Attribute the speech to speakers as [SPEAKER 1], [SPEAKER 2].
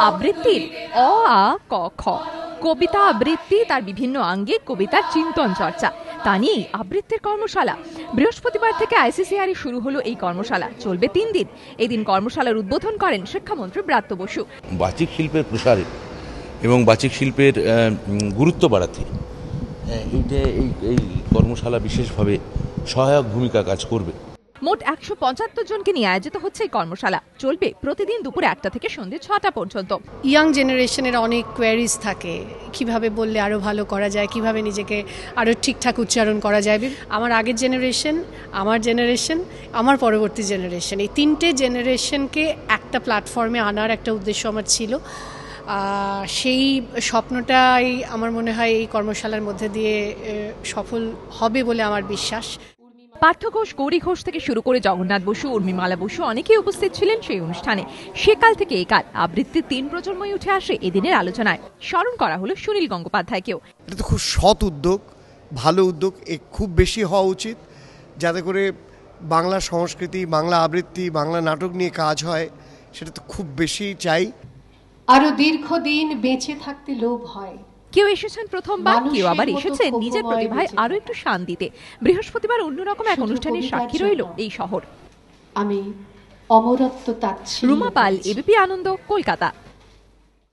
[SPEAKER 1] আবৃত্তির অ আ ক খ কবিতা আবৃত্তি, তার বিভিন্ন অঙ্গে কবিতার চিন্তন চর্চা, তা নিয়েই আবৃত্তির কর্মশালা। বৃহস্পতিবার থেকে আইসিসিআরে শুরু হলো এই কর্মশালা, চলবে 3 দিন। এদিন কর্মশালার উদ্বোধন করেন শিক্ষামন্ত্রী ব্রাত্য বসু।
[SPEAKER 2] বাচিক শিল্পের প্রসারে এবং বাচিক শিল্পের গুরুত্ব বাড়াতে এই কর্মশালা বিশেষভাবে সহায়ক ভূমিকা কাজ করবে।
[SPEAKER 1] মোট 175 জনকে নিয়ে আয়োজিত হচ্ছে এই কর্মশালা, চলবে প্রতিদিন দুপুর 1টা থেকে সন্ধ্যে 6টা পর্যন্ত।
[SPEAKER 3] ইয়াং জেনারেশনের অনেক কোয়ারিজ থাকে, কিভাবে বললে আরও ভালো করা যায়, কিভাবে নিজেকে আরও ঠিকঠাক উচ্চারণ করা যায়। আমার আগের জেনারেশন, আমার জেনারেশন, আমার পরবর্তী জেনারেশন, এই 3টে জেনারেশনকে একটা প্ল্যাটফর্মে আনার একটা উদ্দেশ্য আমার ছিল। সেই স্বপ্নটাই আমার মনে হয় এই কর্মশালার মধ্যে দিয়ে সফল হবে বলে আমার বিশ্বাস।
[SPEAKER 1] পার্থ ঘোষ, গৌরী ঘোষ থেকে শুরু করে জগন্নাথ বসু, উর্মিমালা বসু অনেকেই উপস্থিত ছিলেন সেই অনুষ্ঠানে। সেকাল থেকে একাল আবৃত্তির 3 প্রজন্মই উঠে আসে এদিনের আলোচনায়। স্মরণ করা হলো সুনীল গঙ্গোপাধ্যায়কেও।
[SPEAKER 4] এটা তো খুব সৎ উদ্যোগ, ভালো উদ্যোগ, খুব বেশি হওয়া উচিত, যাতে করে বাংলা সংস্কৃতি, বাংলা আবৃত্তি, বাংলা নাটক নিয়ে কাজ হয়, সেটা তো খুব বেশি চাই।
[SPEAKER 5] আরো দীর্ঘদিন বেঁচে থাকতে লোভ হয়।
[SPEAKER 1] কেউ এসেছেন প্রথমবার, কেউ আবার এসেছেন নিজের প্রতিভায় আরো একটু শান দিতে। বৃহস্পতিবার অন্যরকম এক অনুষ্ঠানের সাক্ষী রইল এই শহর।
[SPEAKER 5] আমি অমরত্ব তাচ্ছি।
[SPEAKER 1] রুমা পাল, এবিপি আনন্দ, কলকাতা।